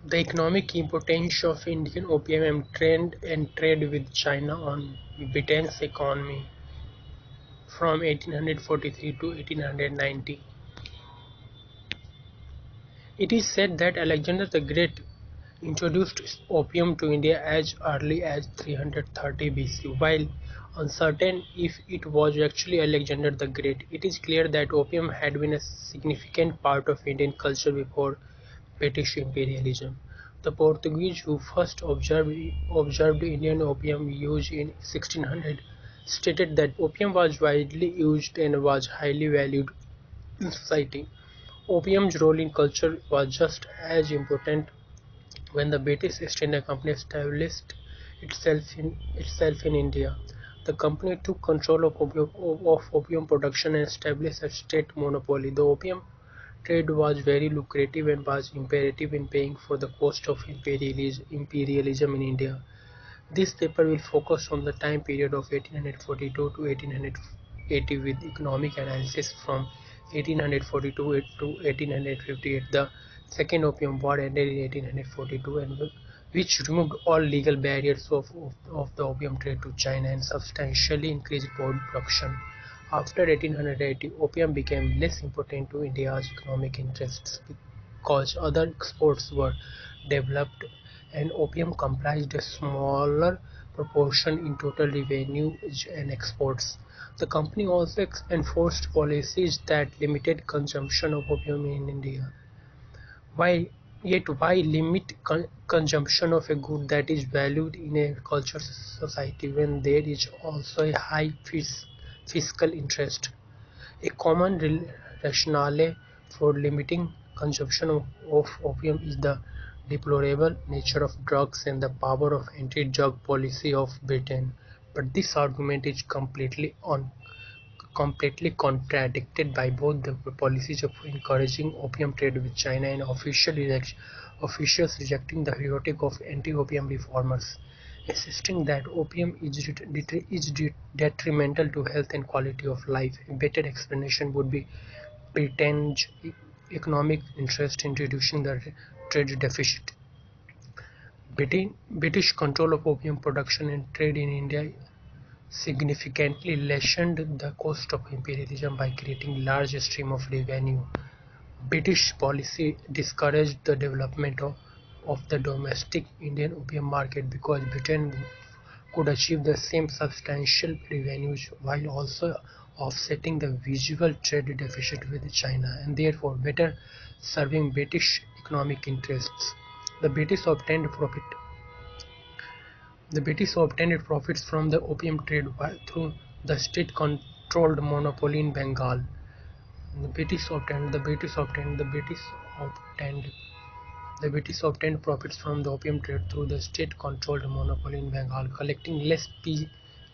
The economic importance of Indian opium trade and trade with China on Britain's economy from 1843 to 1890. It is said that Alexander the Great introduced opium to India as early as 330 BC. While uncertain if it was actually Alexander the Great, it is clear that opium had been a significant part of Indian culture before British imperialism. The Portuguese, who first observed Indian opium use in 1600, stated that opium was widely used and was highly valued in society. Opium's role in culture was just as important when the British East India Company established itself in India. The company took control of opium production and established a state monopoly. The opium trade was very lucrative and was imperative in paying for the cost of imperialism in India. This paper will focus on the time period of 1842 to 1880 with economic analysis from 1842 to 1858. The Second Opium War ended in 1842 and which removed all legal barriers of the opium trade to China and substantially increased production. After 1880, opium became less important to India's economic interests because other exports were developed and opium comprised a smaller proportion in total revenue and exports. The company also enforced policies that limited consumption of opium in India. Why Yet why limit consumption of a good that is valued in a cultured society when there is also a high fiscal interest? A common rationale for limiting consumption of opium is the deplorable nature of drugs and the power of anti-drug policy of Britain, but this argument is completely contradicted by both the policies of encouraging opium trade with China and officials rejecting the rhetoric of anti-opium reformers, insisting that opium is detrimental to health and quality of life. A better explanation would be Britain's economic interest in reducing the trade deficit. British control of opium production and trade in India significantly lessened the cost of imperialism by creating large stream of revenue. British policy discouraged the development of the domestic Indian opium market because Britain could achieve the same substantial revenues while also offsetting the visual trade deficit with China and therefore better serving British economic interests. The British obtained profit the British obtained profits from the opium trade through the state-controlled monopoly in Bengal. The British obtained profits from the opium trade through the state-controlled monopoly in Bengal,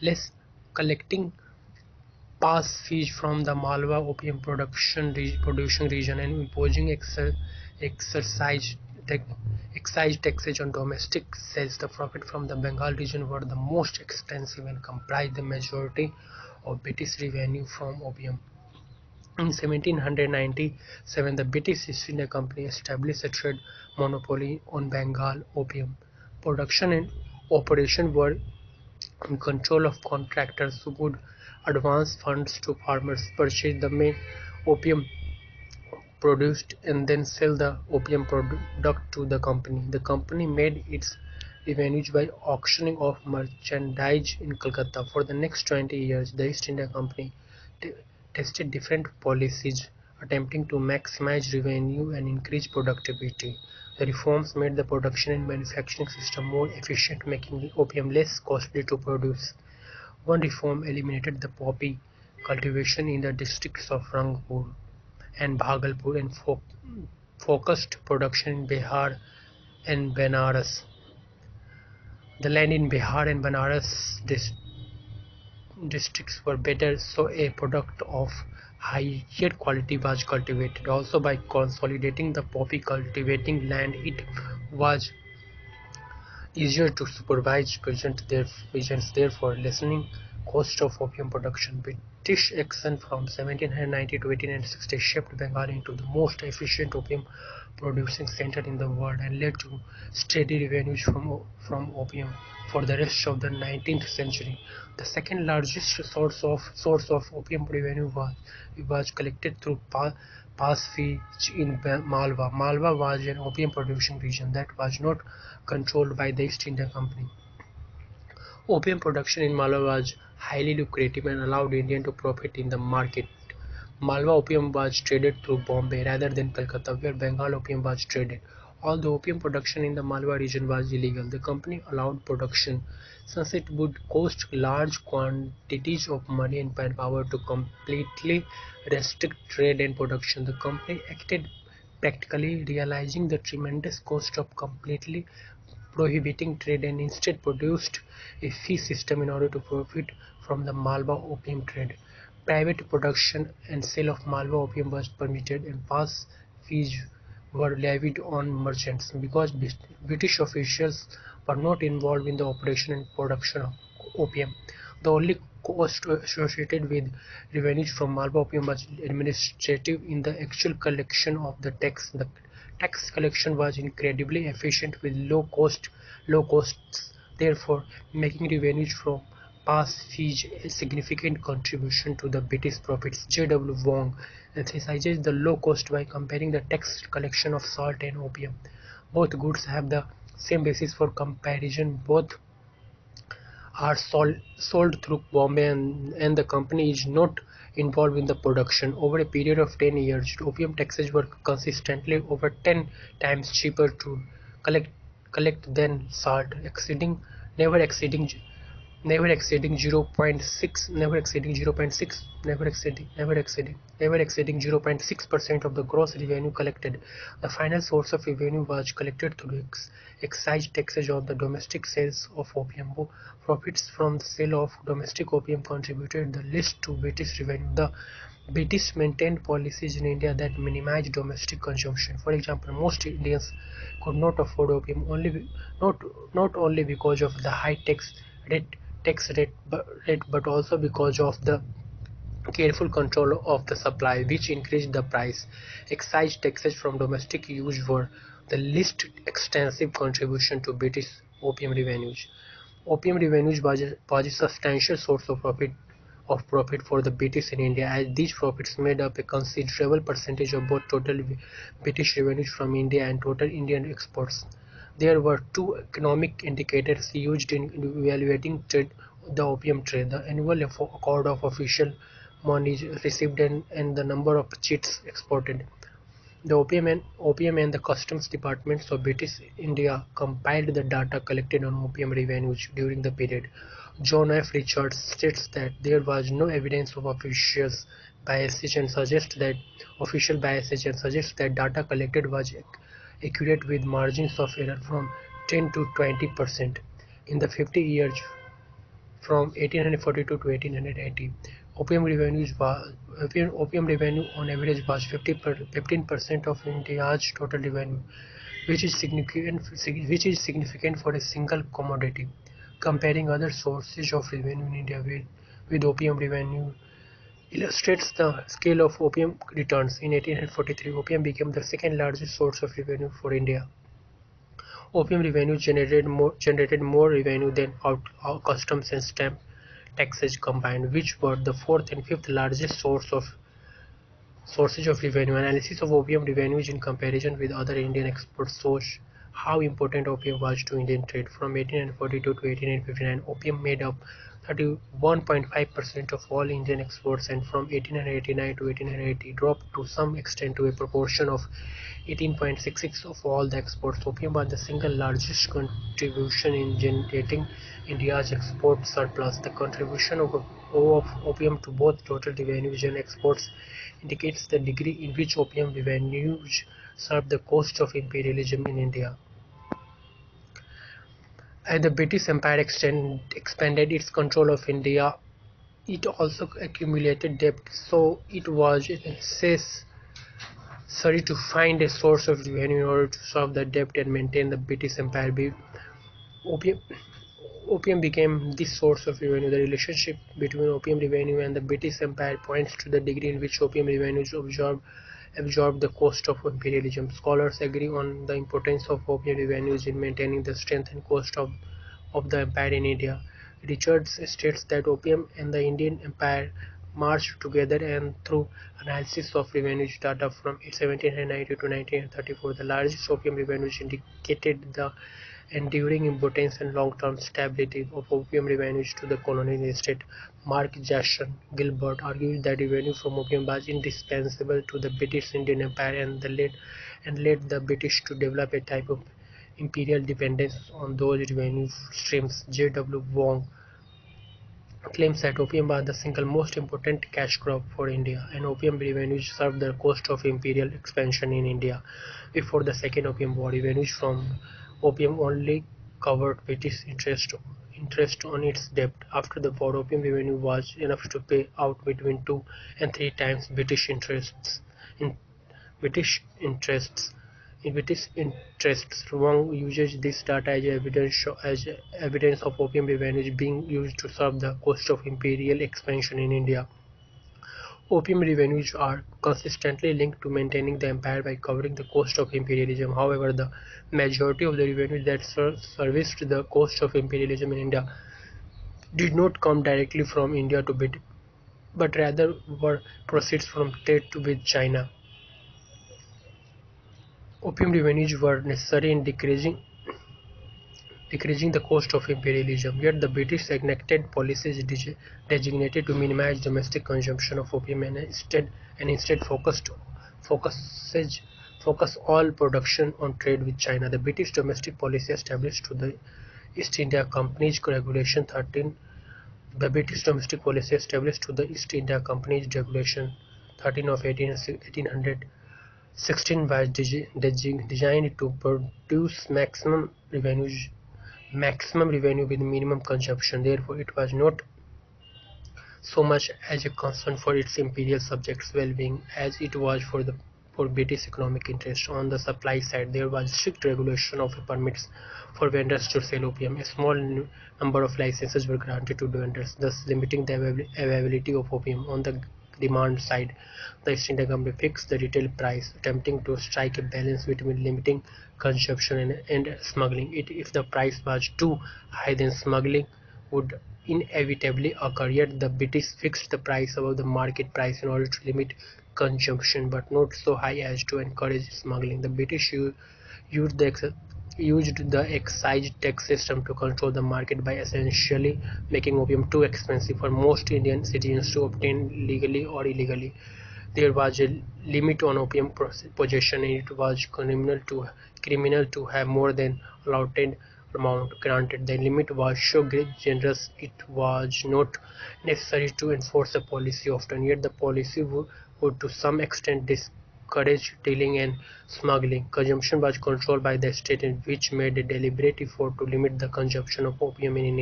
less collecting pass fees from the Malwa opium producing region and imposing exercise excise taxes on domestic sales. The profit from the Bengal region were the most extensive and comprised the majority of British revenue from opium. In 1797, the British East India Company established a trade monopoly on Bengal opium. Production and operation were in control of contractors who would advance funds to farmers, purchase the main opium produced and then sell the opium product to the company. The company made its revenues by auctioning off merchandise in Calcutta. For the next 20 years, the East India Company tested different policies attempting to maximize revenue and increase productivity. The reforms made the production and manufacturing system more efficient, making opium less costly to produce. One reform eliminated the poppy cultivation in the districts of Rangpur and Bhagalpur and focused production in Bihar and Benares. The land in Bihar and Benares districts were better, so a product of higher quality was cultivated. Also, by consolidating the poppy cultivating land, it was easier to supervise peasants, therefore lessening cost of opium production. British action from 1790 to 1860 shaped Bengal into the most efficient opium producing center in the world and led to steady revenues from opium for the rest of the 19th century. The second largest source of opium revenue was collected through Pass Fees in Malwa. Malwa was an opium producing region that was not controlled by the East India Company. Opium production in Malwa was highly lucrative and allowed Indians to profit in the market. Malwa opium was traded through Bombay rather than Calcutta, where Bengal opium was traded. Although opium production in the Malwa region was illegal, the company allowed production since it would cost large quantities of money and manpower to completely restrict trade and production. The company acted practically, realizing the tremendous cost of completely prohibiting trade and instead produced a fee system in order to profit from the Malwa opium trade. Private production and sale of Malwa opium was permitted and pass fees were levied on merchants. Because British officials were not involved in the operation and production of opium, the only cost associated with revenues from Malwa opium was administrative in the actual collection of the tax. The tax collection was incredibly efficient with low costs, therefore making revenues from pass fees a significant contribution to the British profits. J. W. Wong emphasizes the low cost by comparing the tax collection of salt and opium. Both goods have the same basis for comparison. Both are sold through Bombay and the company is not involved in the production. Over a period of 10 years, opium taxes were consistently over 10 times cheaper to collect than salt, never exceeding never exceeding 0.6 never exceeding 0.6% of the gross revenue collected. The final source of revenue was collected through excise taxes on the domestic sales of opium. Profits from the sale of domestic opium contributed the least to British revenue. The British maintained policies in India that minimized domestic consumption. For example, most Indians could not afford opium not only because of the high rate tax rate but also because of the careful control of the supply, which increased the price. Excise taxes from domestic use were the least extensive contribution to British opium revenues. Opium revenues was a substantial source of profit for the British in India, as these profits made up a considerable percentage of both total British revenues from India and total Indian exports. There were two economic indicators used in evaluating the opium trade: the annual accord of official monies received and the number of chits exported. The Opium and the Customs Departments of British India compiled the data collected on opium revenues during the period. John F. Richards states that there was no evidence of biases and suggests that data collected was accurate with margins of error from 10 to 20%. In the 50 years from 1842 to 1880, opium revenue on average was 15% of India's total revenue, which is significant for a single commodity. Comparing other sources of revenue in India with opium revenue illustrates the scale of opium returns. In 1843, opium became the second largest source of revenue for India. Opium revenue generated more revenue than customs and stamp taxes combined, which were the fourth and fifth largest sources of revenue. Analysis of opium revenues in comparison with other Indian exports shows how important opium was to Indian trade. From 1842 to 1859, opium made up 31.5% of all Indian exports, and from 1889 to 1880 dropped to some extent to a proportion of 18.66 of all the exports. Opium was the single largest contribution in generating India's export surplus. The contribution of opium to both total revenues and exports indicates the degree in which opium revenues served the cost of imperialism in India. As the British Empire expanded its control of India, it also accumulated debt, so it was necessary to find a source of revenue in order to solve the debt and maintain the British Empire. Opium, Opium became the source of revenue. The relationship between opium revenue and the British Empire points to the degree in which opium revenues absorbed the cost of imperialism. Scholars agree on the importance of opium revenues in maintaining the strength and cost of the empire in India. Richards states that opium and the Indian Empire marched together, and through analysis of revenue data from 1790 to 1934, the largest opium revenues indicated the enduring importance and long-term stability of opium revenues to the colonial state. Mark Jason Gilbert argued that revenue from opium was indispensable to the British Indian Empire and led the British to develop a type of imperial dependence on those revenue streams. J. W. Wong claims that opium was the single most important cash crop for India, and opium revenues served the cost of imperial expansion in India. Before the Second Opium War, revenues from opium only covered British interest on its debt. After the war, opium revenue was enough to pay out between 2 and 3 times In British interests. In British interests, Wong uses this data as evidence of opium revenues being used to serve the cost of imperial expansion in India. Opium revenues are consistently linked to maintaining the empire by covering the cost of imperialism. However, the majority of the revenues that serviced the cost of imperialism in India did not come directly from India to Britain, but rather were proceeds from trade with China. Opium revenues were necessary in decreasing the cost of imperialism, yet the British enacted policies designated to minimize domestic consumption of opium and instead focus all production on trade with China. The British domestic policy established to the East India Company's Regulation 13. The British domestic policy established to the East India Company's Regulation 13 of 1816 was designed to produce maximum revenue with minimum consumption. Therefore, it was not so much as a concern for its imperial subjects' well-being as it was for British economic interests. On the supply side, there was strict regulation of permits for vendors to sell opium. A small number of licenses were granted to vendors, thus limiting the availability of opium. On the demand side, the East India Company fixed the retail price, attempting to strike a balance between limiting consumption and smuggling. If the price was too high, then smuggling would inevitably occur, yet the British fixed the price above the market price in order to limit consumption, but not so high as to encourage smuggling. The British used the excise tax system to control the market by essentially making opium too expensive for most Indian citizens to obtain legally or illegally. There was a limit on opium possession, and it was criminal to have more than allotted amount. Granted, the limit was so generous it was not necessary to enforce the policy often, yet the policy would to some extent discourage dealing and smuggling. Consumption was controlled by the state, which made a deliberate effort to limit the consumption of opium in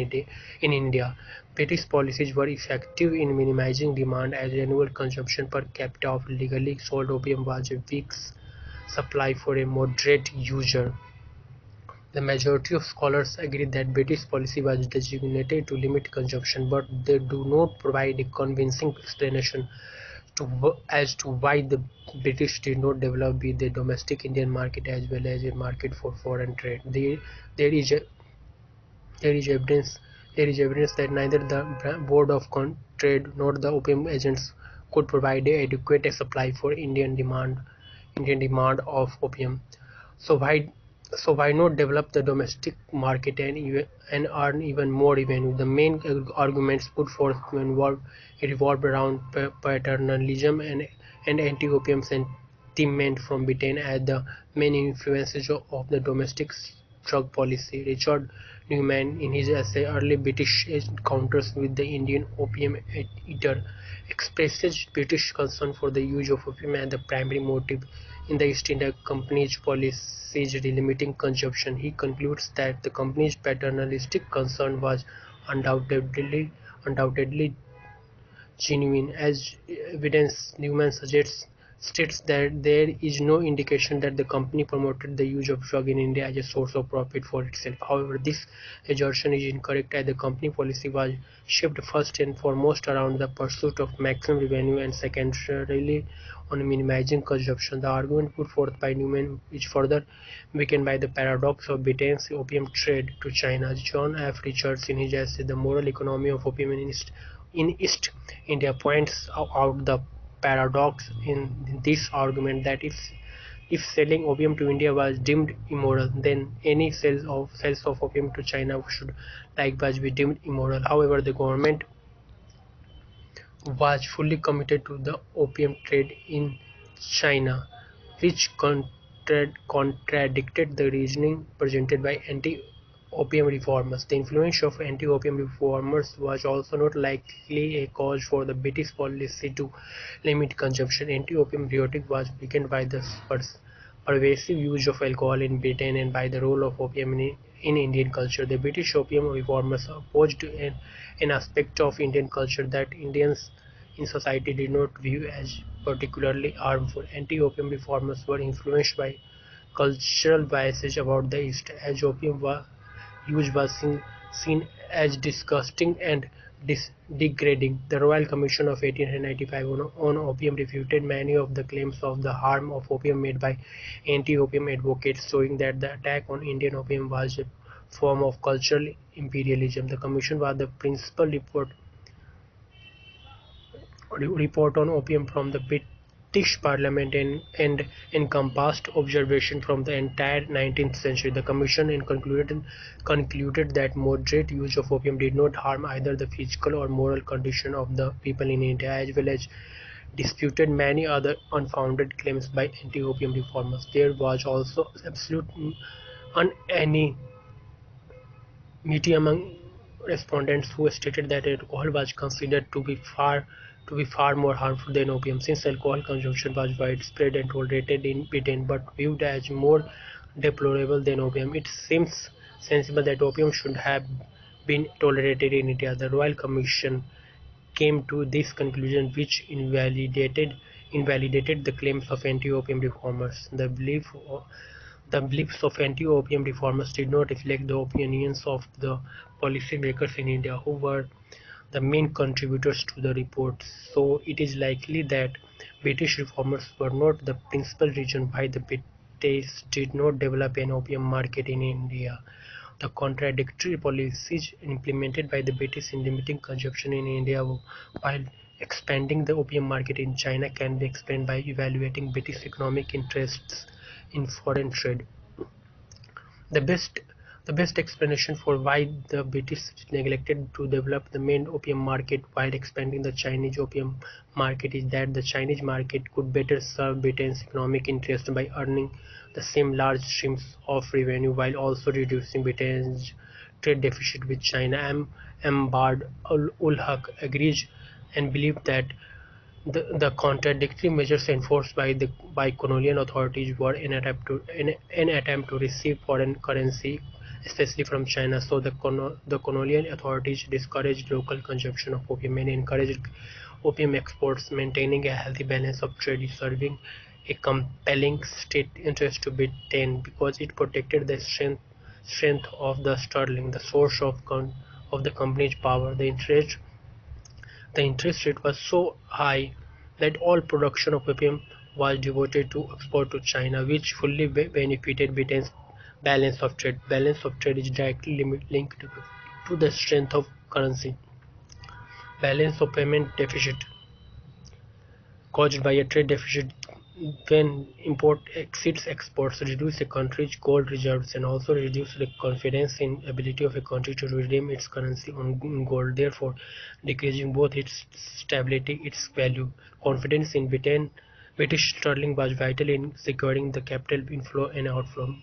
India. British policies were effective in minimizing demand, as annual consumption per capita of legally sold opium was a week's supply for a moderate user. The majority of scholars agree that British policy was designated to limit consumption, but they do not provide a convincing explanation as to why the British did not develop the domestic Indian market as well as a market for foreign trade. There is a, there is evidence that neither the Board of Trade nor the opium agents could provide an adequate supply for Indian demand of opium. So why not develop the domestic market and earn even more revenue? The main arguments put forth revolve around paternalism and anti-opium sentiment from Britain as the main influences of the domestic drug policy. Richard Newman, in his essay Early British Encounters with the Indian Opium Eater, expresses British concern for the use of opium as the primary motive in the East India Company's policies limiting consumption. He concludes that the company's paternalistic concern was undoubtedly genuine. As evidence, Newman states that there is no indication that the company promoted the use of drug in India as a source of profit for itself. However, this assertion is incorrect as the company policy was shaped first and foremost around the pursuit of maximum revenue and secondarily on minimizing consumption. The argument put forth by Newman is further weakened by the paradox of Britain's opium trade to China. John F. Richards, in his essay The Moral Economy of Opium in East India, points out the paradox in this argument that if selling opium to India was deemed immoral, then any sales of opium to China should likewise be deemed immoral. However, the government was fully committed to the opium trade in China, which contradicted the reasoning presented by anti-opium reformers. The influence of anti-opium reformers was also not likely a cause for the British policy to limit consumption. Anti-opium rhetoric was weakened by the pervasive use of alcohol in Britain and by the role of opium in Indian culture. The British opium reformers opposed an aspect of Indian culture that Indians in society did not view as particularly harmful. Anti-opium reformers were influenced by cultural biases about the East, as opium use was seen as disgusting and degrading. The Royal Commission of 1895 on Opium refuted many of the claims of the harm of opium made by anti-opium advocates, showing that the attack on Indian opium was a form of cultural imperialism. The Commission was the principal report on opium from the British Parliament and encompassed observation from the entire 19th century. The Commission concluded that moderate use of opium did not harm either the physical or moral condition of the people in India, as well as disputed many other unfounded claims by anti-opium reformers. There was also absolute unanimity among respondents who stated that alcohol was considered to be far more harmful than opium, since alcohol consumption was widespread and tolerated in Britain but viewed as more deplorable than opium. It seems sensible that opium should have been tolerated in India. The Royal Commission came to this conclusion, which invalidated the claims of anti-opium reformers. The beliefs of anti-opium reformers did not reflect the opinions of the policymakers in India, who were the main contributors to the report. So it is likely that British reformers were not the principal reason why the British did not develop an opium market in India. The contradictory policies implemented by the British in limiting consumption in India while expanding the opium market in China can be explained by evaluating British economic interests in foreign trade. The best the best explanation for why the British neglected to develop the main opium market while expanding the Chinese opium market is that the Chinese market could better serve Britain's economic interest by earning the same large streams of revenue while also reducing Britain's trade deficit with China. M. Bard ul Haq agrees and believed that the contradictory measures enforced by colonial authorities were an attempt to receive foreign currency, especially from China. So the colonial authorities discouraged local consumption of opium and encouraged opium exports, maintaining a healthy balance of trade, serving a compelling state interest to Britain because it protected the strength of the sterling, the source of the company's power. The interest rate was so high that all production of opium was devoted to export to China, which fully benefited Britain's balance of trade. Balance of trade is directly linked to the strength of currency. Balance of payment deficit caused by a trade deficit when import exceeds exports reduce a country's gold reserves and also reduce the confidence in ability of a country to redeem its currency on gold, therefore decreasing both its stability its value. Confidence in British sterling was vital in securing the capital inflow and outflow.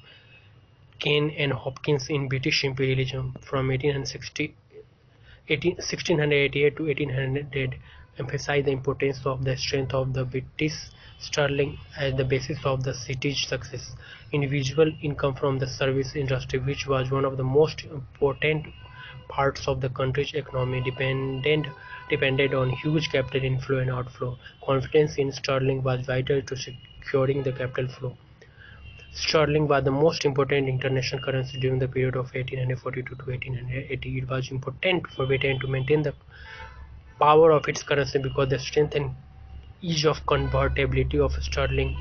Kane and Hopkins in British imperialism from 1688 to 1800 emphasized the importance of the strength of the British sterling as the basis of the city's success. Individual income from the service industry, which was one of the most important parts of the country's economy, depended on huge capital inflow and outflow. Confidence in sterling was vital to securing the capital flow. Sterling was the most important international currency during the period of 1842 to 1880. It was important for Britain to maintain the power of its currency because the strength and ease of convertibility of sterling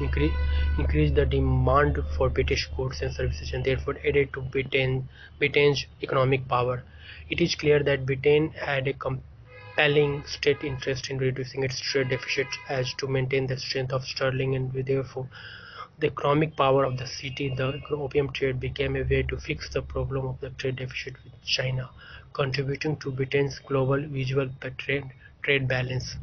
increased the demand for British goods and services and therefore added to Britain's economic power. It is clear that Britain had a compelling state interest in reducing its trade deficit as to maintain the strength of sterling and therefore the economic power of the city. The opium trade became a way to fix the problem of the trade deficit with China, contributing to Britain's global visual trade balance.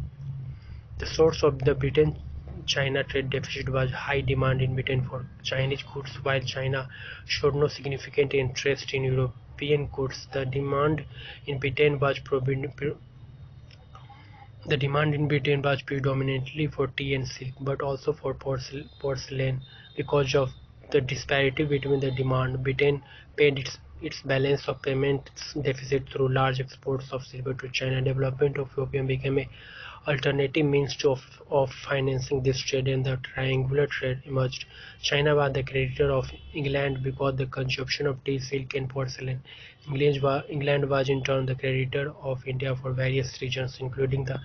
The source of the Britain-China trade deficit was high demand in Britain for Chinese goods, while China showed no significant interest in European goods. The demand in Britain was predominantly for tea and silk, but also for porcelain. Because of the disparity between the demand, Britain paid its balance of payments deficit through large exports of silver to China. Development of opium became a alternative means of financing this trade, and the triangular trade emerged. China was the creditor of England because the consumption of tea, silk, and porcelain. England was in turn the creditor of India for various reasons, including the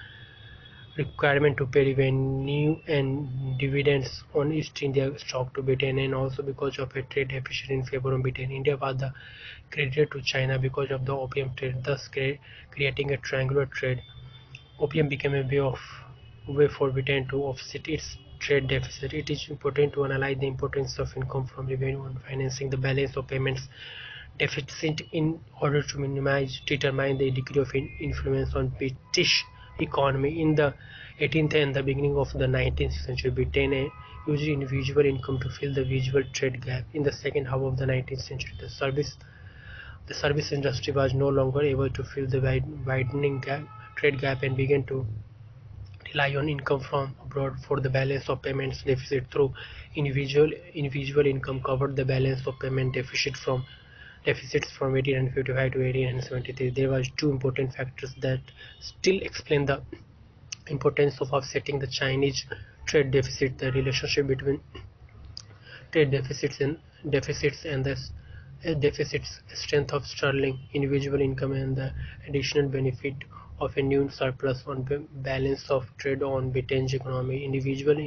requirement to pay revenue and dividends on East India stock to Britain, and also because of a trade deficit in favor of Britain. India was the creditor to China because of the opium trade, thus creating a triangular trade. Opium became a way for Britain to offset its trade deficit. It is important to analyze the importance of income from revenue and financing the balance of payments deficit in order to determine the degree of influence on British economy. In the 18th and the beginning of the 19th century, Britain used individual income to fill the visual trade gap. In the second half of the 19th century, the service industry was no longer able to fill the widening trade gap and began to rely on income from abroad for the balance of payments deficit through individual income covered the balance of payment deficits from 1855 to 1873. There were two important factors that still explain the importance of offsetting the Chinese trade deficit: the relationship between trade deficits and the deficits, strength of sterling, individual income, and the additional benefit of a new surplus on balance of trade on Britain's economy. Individual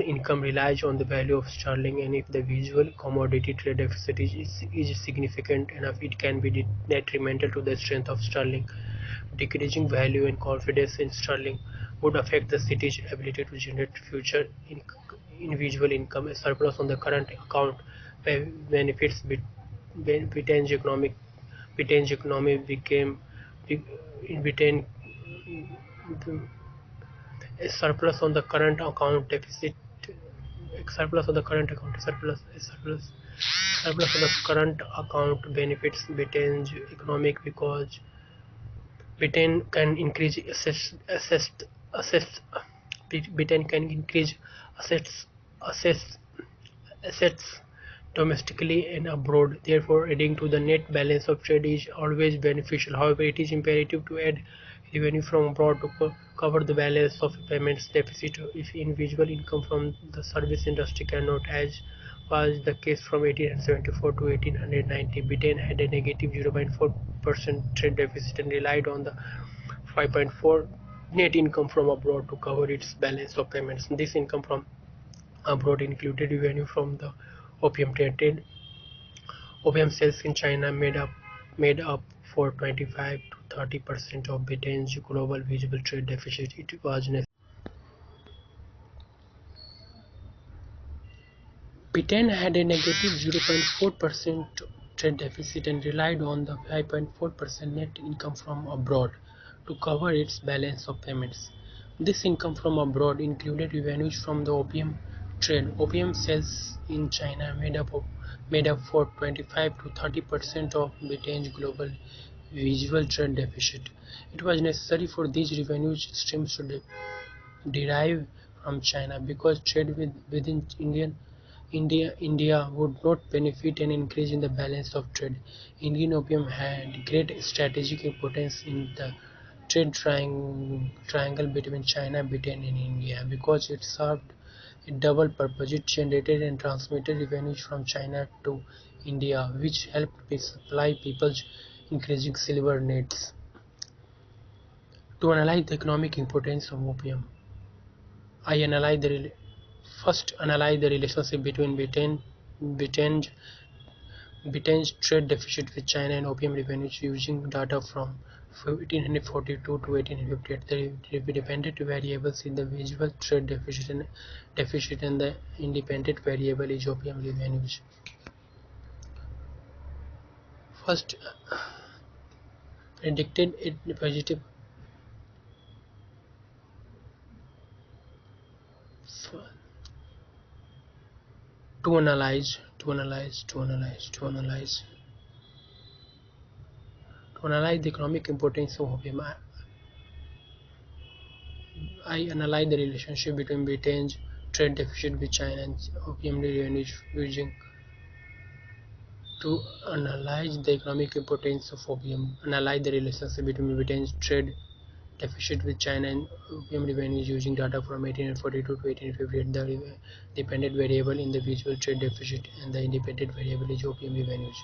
income relies on the value of sterling, and if the visual commodity trade deficit is significant enough, it can be detrimental to the strength of sterling. Decreasing value and confidence in sterling would affect the city's ability to generate future individual income. A surplus on the current account benefits Britain's economy. Britain's economy became in Britain a surplus on the current account deficit a surplus on the current account surplus on the current account benefits Britain's economic because Britain can increase assets Britain can increase assets assets assets domestically and abroad, therefore adding to the net balance of trade is always beneficial. However, it is imperative to add revenue from abroad to cover the balance of payments deficit if individual income from the service industry cannot, as was the case from 1874 to 1890. Britain had a negative 0.4% trade deficit and relied on the 5.4 net income from abroad to cover its balance of payments. This income from abroad included revenue from the opium trade. Opium sales in China made up for 25 to 30% of Britain's global visible trade deficit. It was Britain had a negative 0.4% trade deficit and relied on the 5.4% net income from abroad to cover its balance of payments. This income from abroad included revenues from the opium trade. Opium sales in China made up for 25 to 30% of Britain's global visual trade deficit. It was necessary for these revenue streams to derive from China because trade within India would not benefit an increase in the balance of trade. Indian opium had great strategic importance in the triangle between China, Britain, and India because it served a double purpose. It generated and transmitted revenues from China to India, which helped supply people's increasing silver needs. To analyze the economic importance of opium, I analyze the first analyze the relationship between Britain's trade deficit with China and opium revenues using data from 1842 to 1858. The dependent variables in the visual trade deficit and the independent variable is opium revenues. First, predicted a positive. To analyze the economic importance of opium, I analyze the relationship between Britain's trade deficit with China and opium revenues using to analyze the economic importance of opium. Analyze the relationship between Britain's trade deficit with China and opium revenues using data from 1842 to 1858. The dependent variable in the visual trade deficit and the independent variable is opium revenues.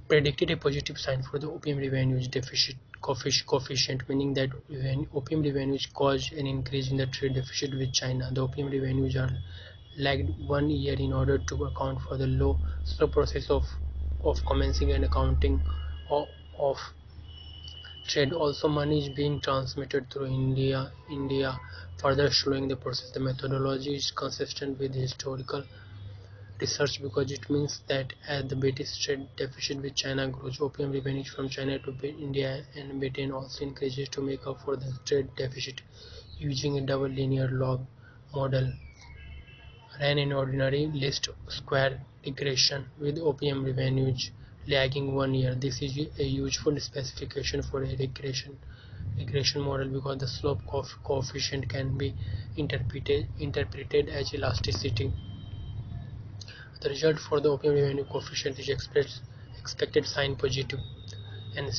Predicted a positive sign for the opium revenues deficit coefficient, meaning that when opium revenues cause an increase in the trade deficit with China, the opium revenues are lagged 1 year in order to account for the slow process of commencing and accounting of trade. Also, money is being transmitted through India, further slowing the process. The methodology is consistent with historical research because it means that as the British trade deficit with China grows, opium revenues from China to India and Britain also increases to make up for the trade deficit. Using a double linear log model ran in ordinary least square regression with opium revenues lagging 1 year. This is a useful specification for a regression model because the slope coefficient can be interpreted as elasticity. The result for the opium revenue coefficient is expected sign positive and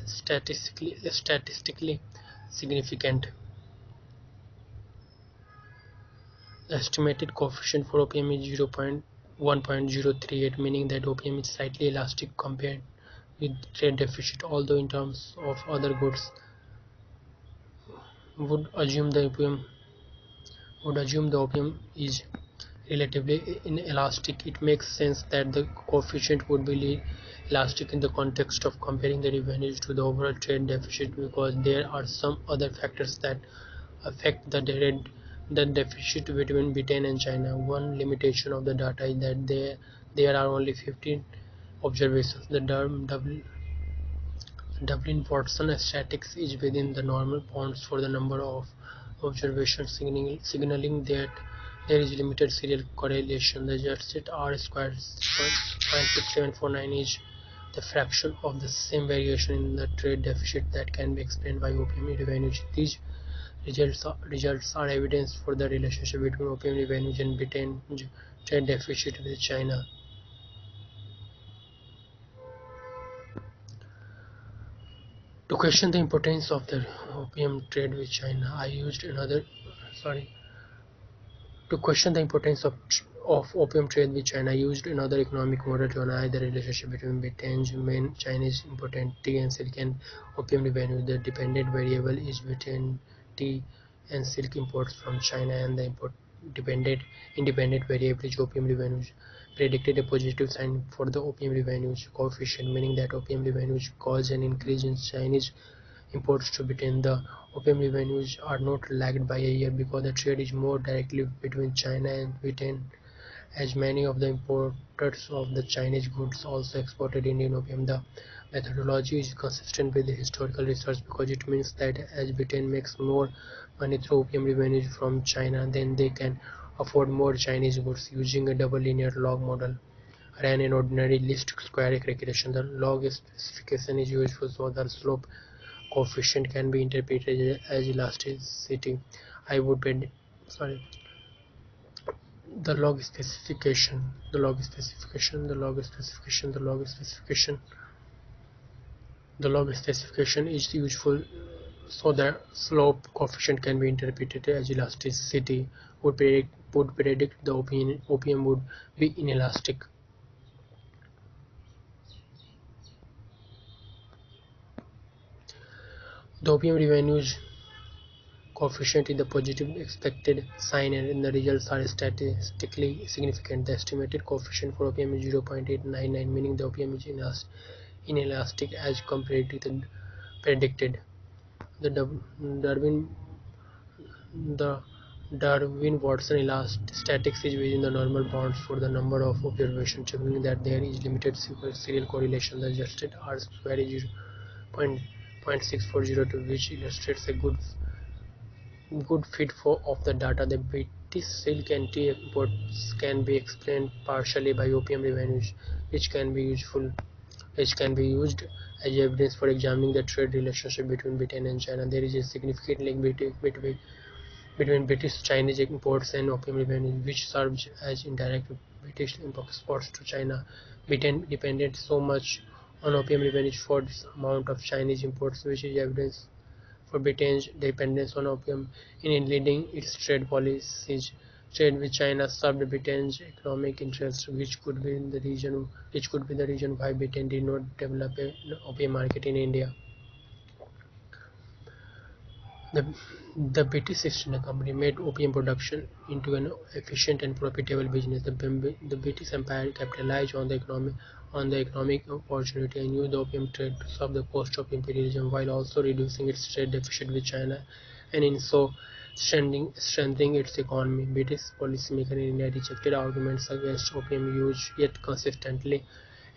statistically significant. The estimated coefficient for opium is 1.038, meaning that opium is slightly elastic compared with trade deficit, although in terms of other goods would assume the opium is relatively inelastic. It makes sense that the coefficient would be elastic in the context of comparing the revenues to the overall trade deficit because there are some other factors that affect the deficit between Britain and China. One limitation of the data is that there are only 15 observations. The Dublin-Watson statistics is within the normal bounds for the number of observations, signaling that there is limited serial correlation. The adjusted R squared 0.6749 is the fraction of the same variation in the trade deficit that can be explained by opium revenues. These results are evidence for the relationship between opium revenues and Britain's trade deficit with China. To question the importance of the opium trade with China, To question the importance of opium trade with China, I used another economic model to analyze the relationship between Britain's main Chinese important tea and silk and opium revenue. The dependent variable is Britain tea and silk imports from China, and the independent variable is opium revenues. Predicted a positive sign for the opium revenues coefficient, meaning that opium revenues cause an increase in Chinese imports to Britain. The opium revenues are not lagged by a year because the trade is more directly between China and Britain, as many of the importers of the Chinese goods also exported Indian opium. The methodology is consistent with the historical research because it means that as Britain makes more money through opium revenues from China, then they can afford more Chinese goods. Using a double linear log model ran in ordinary least square regression, the log specification is useful so the slope coefficient can be interpreted as elasticity. I would The log specification, the log specification, the log specification, the log specification. The log specification is useful so the slope coefficient can be interpreted as elasticity would predict the OPM would be inelastic. The OPM revenues coefficient is the positive expected sign and the results are statistically significant. The estimated coefficient for OPM is 0.899, meaning the OPM is inelastic as compared to the predicted. The Darwin the Darwin-Watson elastatics is within the normal bounds for the number of observations, showing that there is limited serial correlation. The adjusted R-square is 0.6402, which illustrates a good fit for of the data. The British silk anti-imports can be explained partially by opium revenues, which can be used as evidence for examining the trade relationship between Britain and China. There is a significant link between British Chinese imports and opium revenues, which serves as indirect British exports to China. Britain depended so much on opium revenues for this amount of Chinese imports, which is evidence for Britain's dependence on opium in leading its trade policies. Trade with China served Britain's economic interests, which could be the reason why Britain did not develop an opium market in India. The, the British East India Company made opium production into an efficient and profitable business. The British Empire capitalized on the economic opportunity and used the opium trade to solve the cost of imperialism while also reducing its trade deficit with China and in so strengthening its economy. British policymakers in India rejected arguments against opium use yet consistently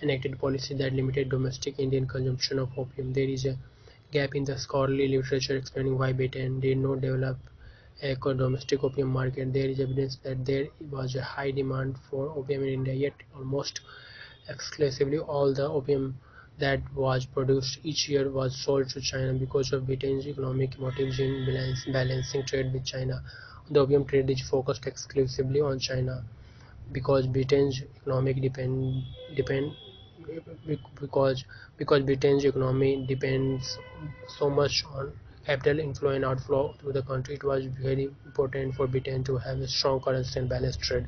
enacted policies that limited domestic Indian consumption of opium. There is a gap in the scholarly literature explaining why Britain did not develop a domestic opium market. There is evidence that there was a high demand for opium in India, yet almost exclusively all the opium that was produced each year was sold to China because of Britain's economic motives in balancing trade with China. The opium trade is focused exclusively on China because Britain's economic depend because Britain's economy depends so much on capital inflow and outflow through the country. It was very important for Britain to have a strong currency and balanced trade.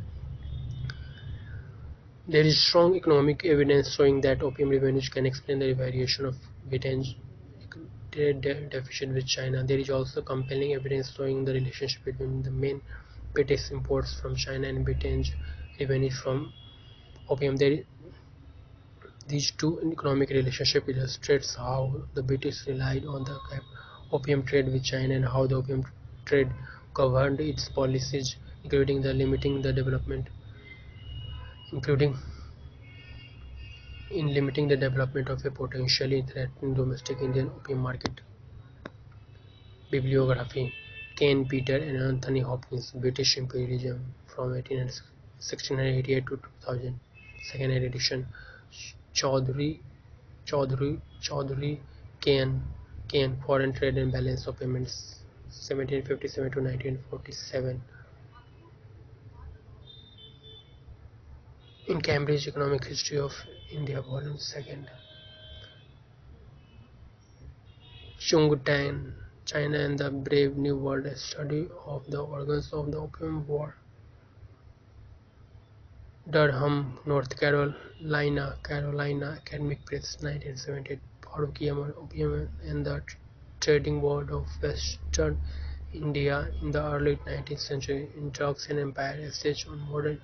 There is strong economic evidence showing that opium revenues can explain the variation of Britain's trade deficit with China. There is also compelling evidence showing the relationship between the main British imports from China and Britain's revenues from opium. These two economic relationships illustrates how the British relied on the opium trade with China and how the opium trade governed its policies, including limiting the development of a potentially threatening domestic Indian opium market. Bibliography: Kane, Peter, and Anthony Hopkins, British Imperialism from 1688 to 2000, second-hand edition. Chaudhary, Kane, Foreign Trade and Balance of Payments, 1757 to 1947. In Cambridge Economic History of India, Volume 2nd. Chung Tan, China and the Brave New World, a study of the organs of the Opium War. Durham, North Carolina, Academic Press, 1978. Farooqi Ahmad, Opium and the Trading World of Western India in the early 19th century. In Drugs and Empire, Essays on Modern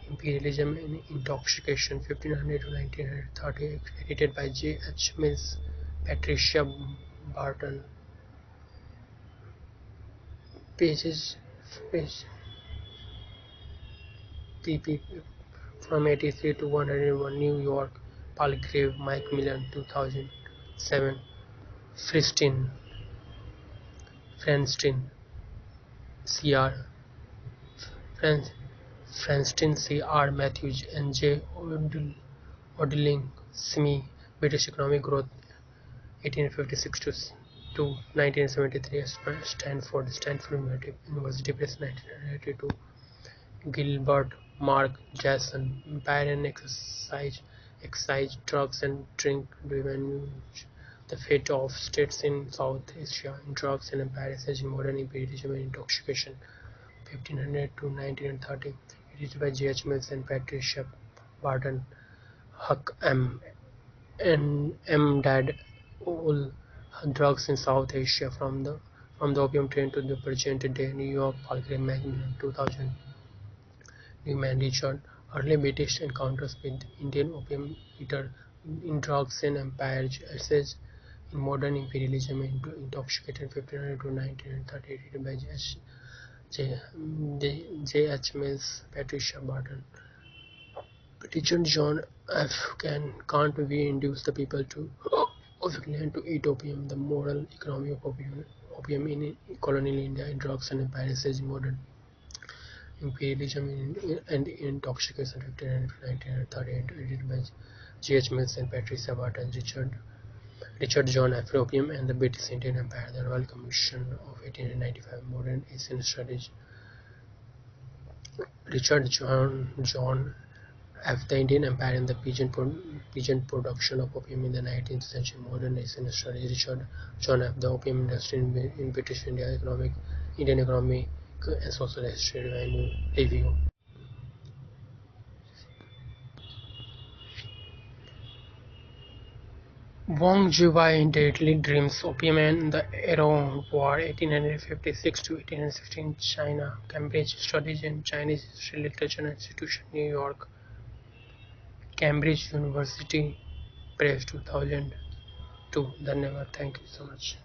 Imperialism and Intoxication, 1500 to 1930, edited by J. H. Mills, Patricia Barton. Pages, pp. From 83 to 101, New York, Palgrave, Macmillan, 2007. Franston, C.R. Matthews, and J. Odling, Smith, British Economic Growth, 1856 to 1973, Stanford University Press, 1982. Gilbert, Mark, Jason, Empire and Excise, Drugs and Drink Revenue, The Fate of States in South Asia, in Drugs and Empire in Modern Imperialism and Intoxication, 1500 to 1930. It is by J. H. Mills and Patricia Barton, Huck M. and M. Dad all drugs in South Asia from the opium trade to the present day. New York, Palgrave Macmillan, 2000. Newman, Richard. Early British encounters with Indian opium eater in drugs and empire essays in modern imperialism and intoxicated 1500 to 1930 by J. H. Mills, Patricia Barton. Richard John F. Can't we induce the people of England to eat opium? The moral economy of opium in colonial India, in drugs and empire says modern imperialism and intoxication 1500 to 1930, edited by J. H. Mills and Patricia Barton. Richard John F. Opium and the British Indian Empire, the Royal Commission of 1895, Modern Asian Studies. Richard John F. The Indian Empire and the peasant production of opium in the 19th century, Modern Asian Studies. Richard John F. The opium industry in British India, Indian economy and social history review. Wang Jiwei Deadly Dreams, Opium and the Arrow War, 1856 to 1816, China, Cambridge Studies in Chinese History Literature Institution, New York, Cambridge University Press, 2002. Dhanyavad. Thank you so much.